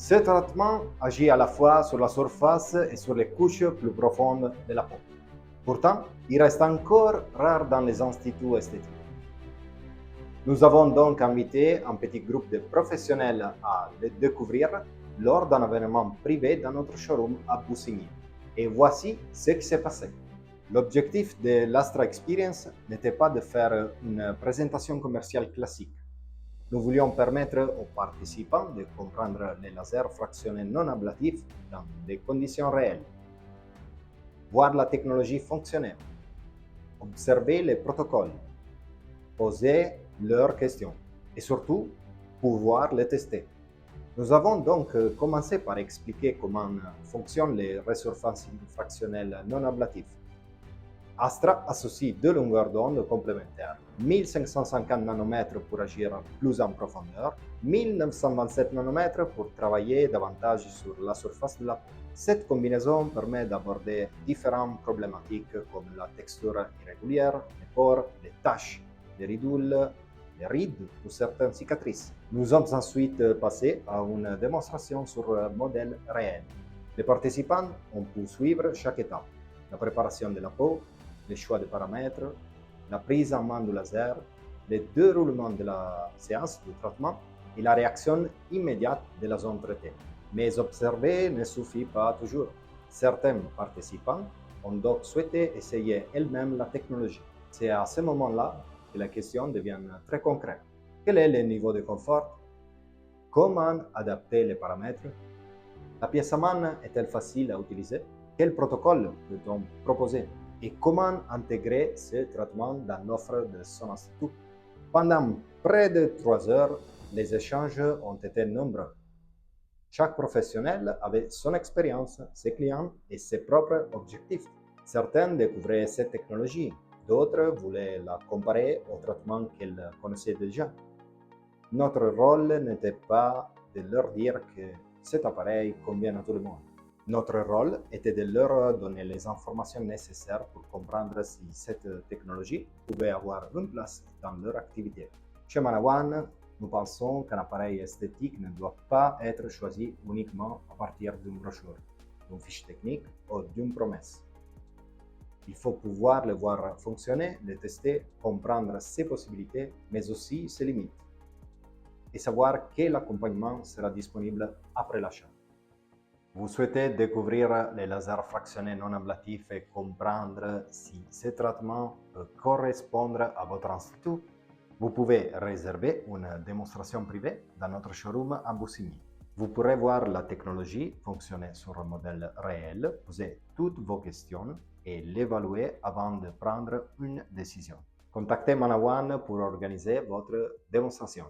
Ce traitement agit à la fois sur la surface et sur les couches plus profondes de la peau. Pourtant, il reste encore rare dans les instituts esthétiques. Nous avons donc invité un petit groupe de professionnels à le découvrir lors d'un événement privé dans notre showroom à Bussigny. Et voici ce qui s'est passé. L'objectif de l'Astra Experience n'était pas de faire une présentation commerciale classique. Nous voulions permettre aux participants de comprendre les lasers fractionnés non ablatifs dans des conditions réelles, voir la technologie fonctionner, observer les protocoles, poser leurs questions et surtout pouvoir les tester. Nous avons donc commencé par expliquer comment fonctionnent les resurfacing fractionnels non ablatifs. Astra associe deux longueurs d'onde complémentaires, 1550 nanomètres pour agir plus en profondeur, 1927 nanomètres pour travailler davantage sur la surface de la peau. Cette combinaison permet d'aborder différentes problématiques comme la texture irrégulière, les pores, les taches, les ridules, les rides ou certaines cicatrices. Nous sommes ensuite passés à une démonstration sur modèle réel. Les participants ont pu suivre chaque étape, la préparation de la peau, les choix de paramètres, la prise en main du laser, le déroulement de la séance de traitement et la réaction immédiate de la zone traitée. Mais observer ne suffit pas toujours. Certains participants ont donc souhaité essayer elles-mêmes la technologie. C'est à ce moment-là que la question devient très concrète. Quel est le niveau de confort? Comment adapter les paramètres? La pièce à main est-elle facile à utiliser? Quel protocole peut-on proposer? Et comment intégrer ce traitement dans l'offre de son institut? Pendant près de 3 heures, les échanges ont été nombreux. Chaque professionnel avait son expérience, ses clients et ses propres objectifs. Certains découvraient cette technologie, d'autres voulaient la comparer aux traitements qu'elles connaissaient déjà. Notre rôle n'était pas de leur dire que cet appareil convient à tout le monde. Notre rôle était de leur donner les informations nécessaires pour comprendre si cette technologie pouvait avoir une place dans leur activité. Chez Manawan, nous pensons qu'un appareil esthétique ne doit pas être choisi uniquement à partir d'une brochure, d'une fiche technique ou d'une promesse. Il faut pouvoir le voir fonctionner, le tester, comprendre ses possibilités, mais aussi ses limites, et savoir quel accompagnement sera disponible après l'achat. Vous souhaitez découvrir les lasers fractionnés non ablatifs et comprendre si ces traitements peuvent correspondre à votre institut? Vous pouvez réserver une démonstration privée dans notre showroom à Bussigny. Vous pourrez voir la technologie fonctionner sur un modèle réel, poser toutes vos questions et l'évaluer avant de prendre une décision. Contactez Manawan pour organiser votre démonstration.